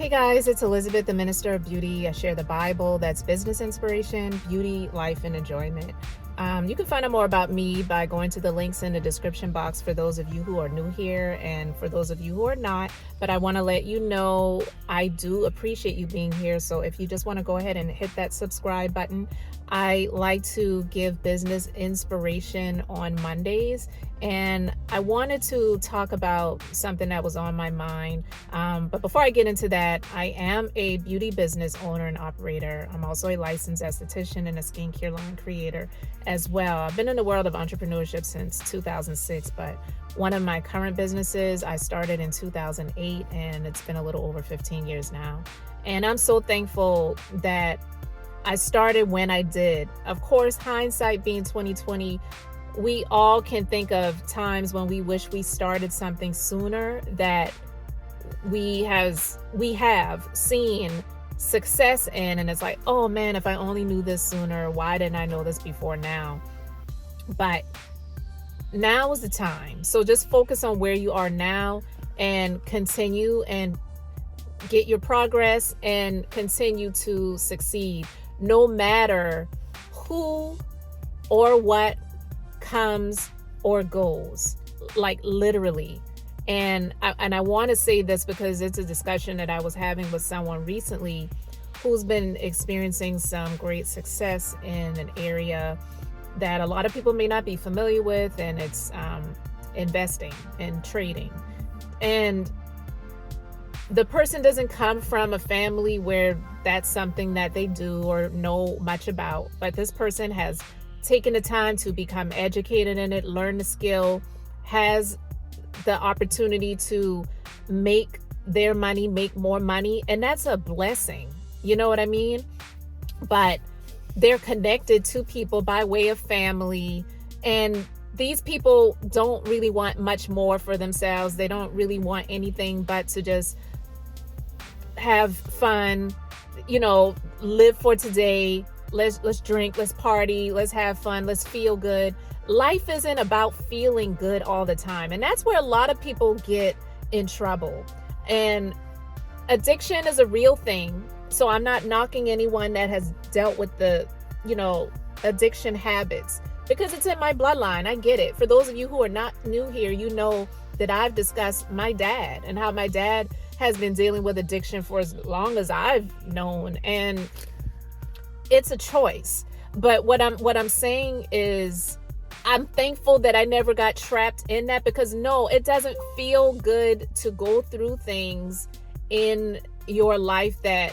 Hey guys, it's Elizabeth, the Minister of Beauty. I share the Bible, that's business inspiration, beauty, life, and enjoyment. You can find out more about me by going to the links in the description box for those of you who are new here and for those of you who are not. But I want to let you know I do appreciate you being here. So if you just want to go ahead and hit that subscribe button. I like to give business inspiration on Mondays, and I wanted to talk about something that was on my mind. But before I get into that, I am a beauty business owner and operator. I'm also a licensed esthetician and a skincare line creator as well. I've been in the world of entrepreneurship since 2006, but one of my current businesses I started in 2008, and it's been a little over 15 years now. And I'm so thankful that I started when I did. Of course, hindsight being 2020, we all can think of times when we wish we started something sooner that we have seen success in, and it's like, oh man, if I only knew this sooner, why didn't I know this before now? But now is the time. So just focus on where you are now and continue and get your progress and continue to succeed, no matter who or what comes or goes, like literally. And I want to say this because it's a discussion that I was having with someone recently who's been experiencing some great success in an area that a lot of people may not be familiar with, and it's investing and trading. And the person doesn't come from a family where that's something that they do or know much about, but this person has taken the time to become educated in it, learn the skill, has the opportunity to make their money, make more money, and that's a blessing. You know what I mean? But they're connected to people by way of family, and these people don't really want much more for themselves. They don't really want anything but to just have fun, live for today. Let's drink, let's party, let's have fun, let's feel good. Life isn't about feeling good all the time. And that's where a lot of people get in trouble. And addiction is a real thing. So I'm not knocking anyone that has dealt with the, addiction habits, because it's in my bloodline. I get it. For those of you who are not new here, you know that I've discussed my dad and how my dad has been dealing with addiction for as long as I've known. And it's a choice. But what I'm saying is, I'm thankful that I never got trapped in that, because no, it doesn't feel good to go through things in your life that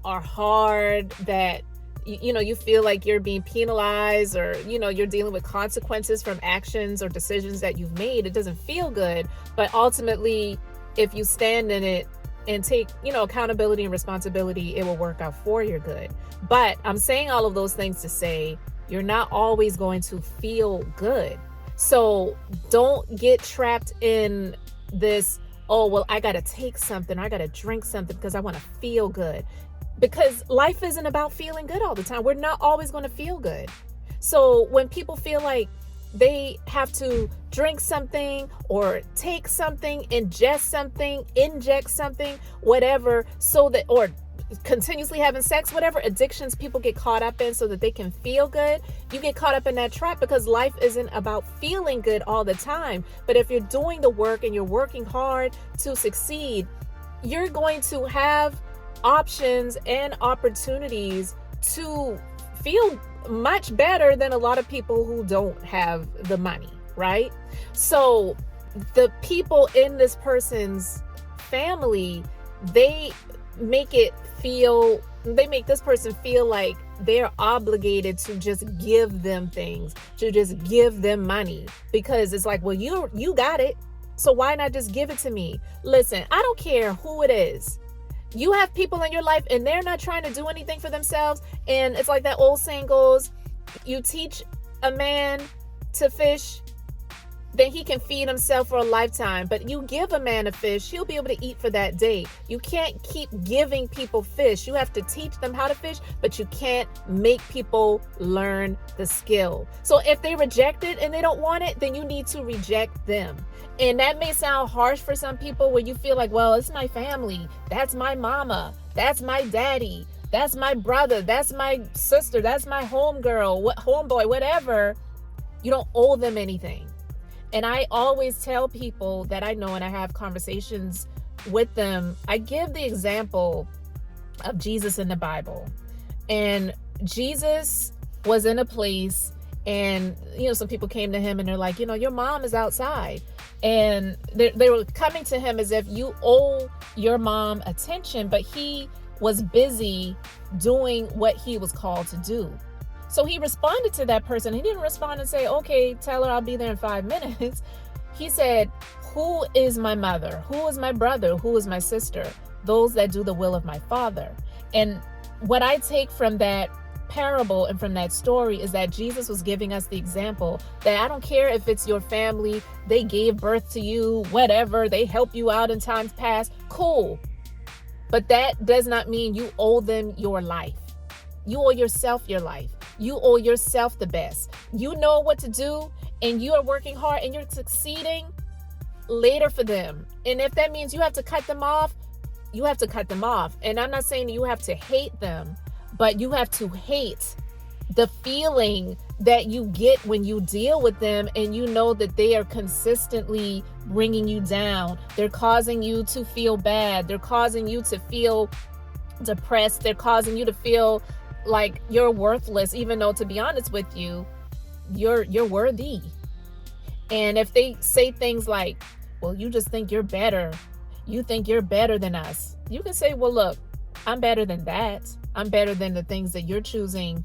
are hard, that you feel like you're being penalized, or you're dealing with consequences from actions or decisions that you've made. It doesn't feel good, but ultimately, if you stand in it and take accountability and responsibility, it will work out for your good. But I'm saying all of those things to say you're not always going to feel good. So don't get trapped in this, oh, well, I got to take something, or I got to drink something because I want to feel good. Because life isn't about feeling good all the time. We're not always going to feel good. So when people feel like they have to drink something or take something, ingest something, inject something, whatever, so that, or continuously having sex, whatever addictions people get caught up in so that they can feel good, you get caught up in that trap, because life isn't about feeling good all the time. But if you're doing the work and you're working hard to succeed, you're going to have options and opportunities to feel much better than a lot of people who don't have the money, right? So the people in this person's family, they make this person feel like they're obligated to just give them things, to just give them money, because it's like, well, you got it, so why not just give it to me? Listen, I don't care who it is. You have people in your life and they're not trying to do anything for themselves. And it's like that old saying goes, you teach a man to fish, then he can feed himself for a lifetime. But you give a man a fish, he'll be able to eat for that day. You can't keep giving people fish. You have to teach them how to fish, but you can't make people learn the skill. So if they reject it and they don't want it, then you need to reject them. And that may sound harsh for some people, where you feel like, well, it's my family. That's my mama. That's my daddy. That's my brother. That's my sister. That's my homegirl, homeboy, whatever. You don't owe them anything. And I always tell people that I know, and I have conversations with them, I give the example of Jesus in the Bible. And Jesus was in a place, and some people came to him and they're like, your mom is outside. And they were coming to him as if you owe your mom attention, but he was busy doing what he was called to do. So he responded to that person. He didn't respond and say, okay, tell her I'll be there in 5 minutes. He said, who is my mother? Who is my brother? Who is my sister? Those that do the will of my Father. And what I take from that parable and from that story is that Jesus was giving us the example that I don't care if it's your family, they gave birth to you, whatever, they help you out in times past, cool. But that does not mean you owe them your life. You owe yourself your life. You owe yourself the best. You know what to do, and you are working hard and you're succeeding later for them. And if that means you have to cut them off, you have to cut them off. And I'm not saying you have to hate them, but you have to hate the feeling that you get when you deal with them and you know that they are consistently bringing you down. They're causing you to feel bad. They're causing you to feel depressed. They're causing you to feel like you're worthless, even though, to be honest with you, you're worthy. And if they say things like, well, you just think you're better. You think you're better than us. You can say, well, look, I'm better than that. I'm better than the things that you're choosing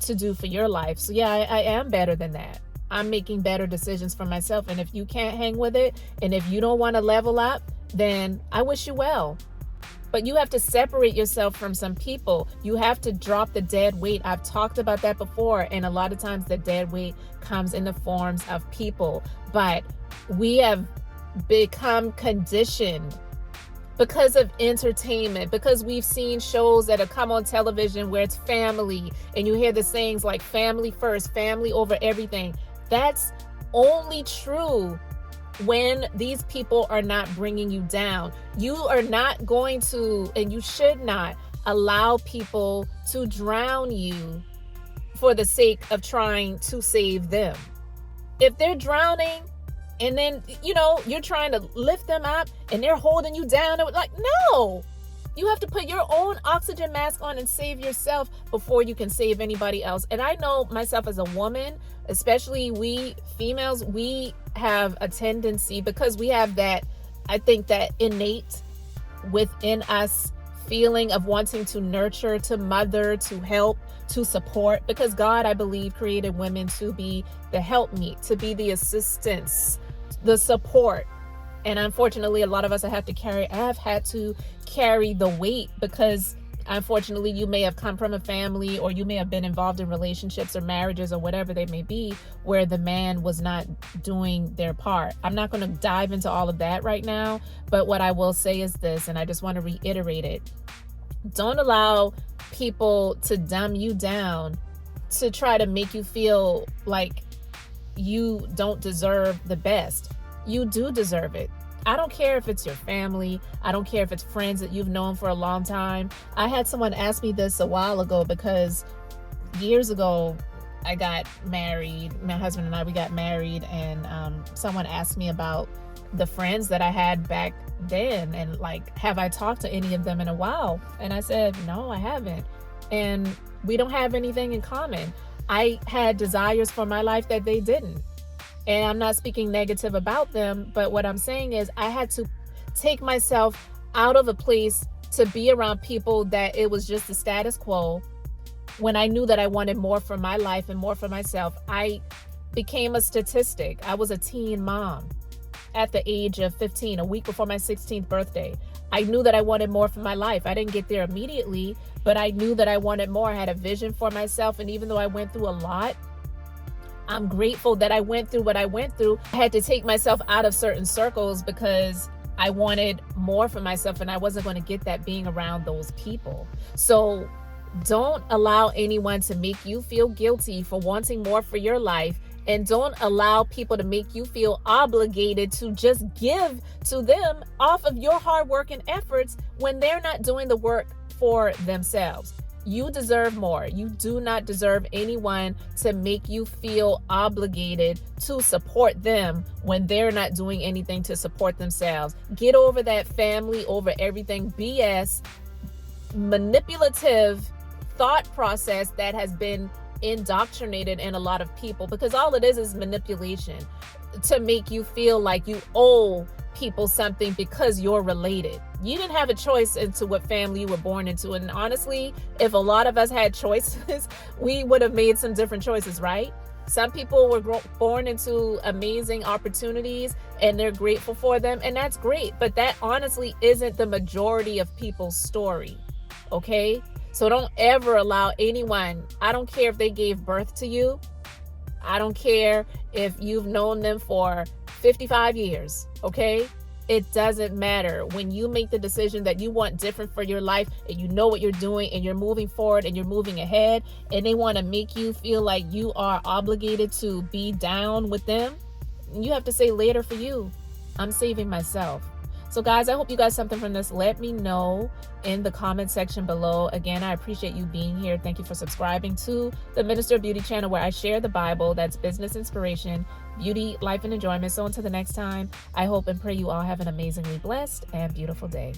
to do for your life. So yeah, I am better than that. I'm making better decisions for myself. And if you can't hang with it, and if you don't want to level up, then I wish you well. But you have to separate yourself from some people. You have to drop the dead weight. I've talked about that before. And a lot of times the dead weight comes in the forms of people. But we have become conditioned because of entertainment, because we've seen shows that have come on television where it's family, and you hear the sayings like family first, family over everything. That's only true when these people are not bringing you down. You are not going to, and you should not, allow people to drown you for the sake of trying to save them. If they're drowning and then, you're trying to lift them up and they're holding you down, like, no, you have to put your own oxygen mask on and save yourself before you can save anybody else. And I know myself as a woman, especially we females, we have a tendency, because we have that, I think, that innate within us feeling of wanting to nurture, to mother, to help, to support, because God, I believe, created women to be the helpmeet, to be the assistance, the support. And unfortunately, a lot of us have had to carry the weight, because unfortunately, you may have come from a family, or you may have been involved in relationships or marriages or whatever they may be, where the man was not doing their part. I'm not going to dive into all of that right now, but what I will say is this, and I just want to reiterate it. Don't allow people to dumb you down to try to make you feel like you don't deserve the best. You do deserve it. I don't care if it's your family. I don't care if it's friends that you've known for a long time. I had someone ask me this a while ago, because years ago I got married. My husband and I, we got married, and someone asked me about the friends that I had back then, and like, have I talked to any of them in a while? And I said, no, I haven't. And we don't have anything in common. I had desires for my life that they didn't. And I'm not speaking negative about them, but what I'm saying is I had to take myself out of a place to be around people that it was just the status quo. When I knew that I wanted more for my life and more for myself, I became a statistic. I was a teen mom at the age of 15, a week before my 16th birthday. I knew that I wanted more for my life. I didn't get there immediately, but I knew that I wanted more. I had a vision for myself. And even though I went through a lot, I'm grateful that I went through what I went through. I had to take myself out of certain circles because I wanted more for myself, and I wasn't going to get that being around those people. So don't allow anyone to make you feel guilty for wanting more for your life. And don't allow people to make you feel obligated to just give to them off of your hard work and efforts when they're not doing the work for themselves. You deserve more. You do not deserve anyone to make you feel obligated to support them when they're not doing anything to support themselves. Get over that family over everything BS, manipulative thought process that has been indoctrinated in a lot of people, because all it is manipulation to make you feel like you owe people something because you're related. You didn't have a choice into what family you were born into. And honestly, if a lot of us had choices, we would have made some different choices, right? Some people were born into amazing opportunities and they're grateful for them, and that's great. But that honestly isn't the majority of people's story, okay? So don't ever allow anyone, I don't care if they gave birth to you, I don't care if you've known them for 55 years, okay? It doesn't matter. When you make the decision that you want different for your life and you know what you're doing and you're moving forward and you're moving ahead, and they want to make you feel like you are obligated to be down with them, you have to say later for you, I'm saving myself. So guys, I hope you got something from this. Let me know in the comment section below. Again, I appreciate you being here. Thank you for subscribing to the Minister of Beauty channel, where I share the Bible, that's business inspiration, beauty, life, and enjoyment. So until the next time, I hope and pray you all have an amazingly blessed and beautiful day.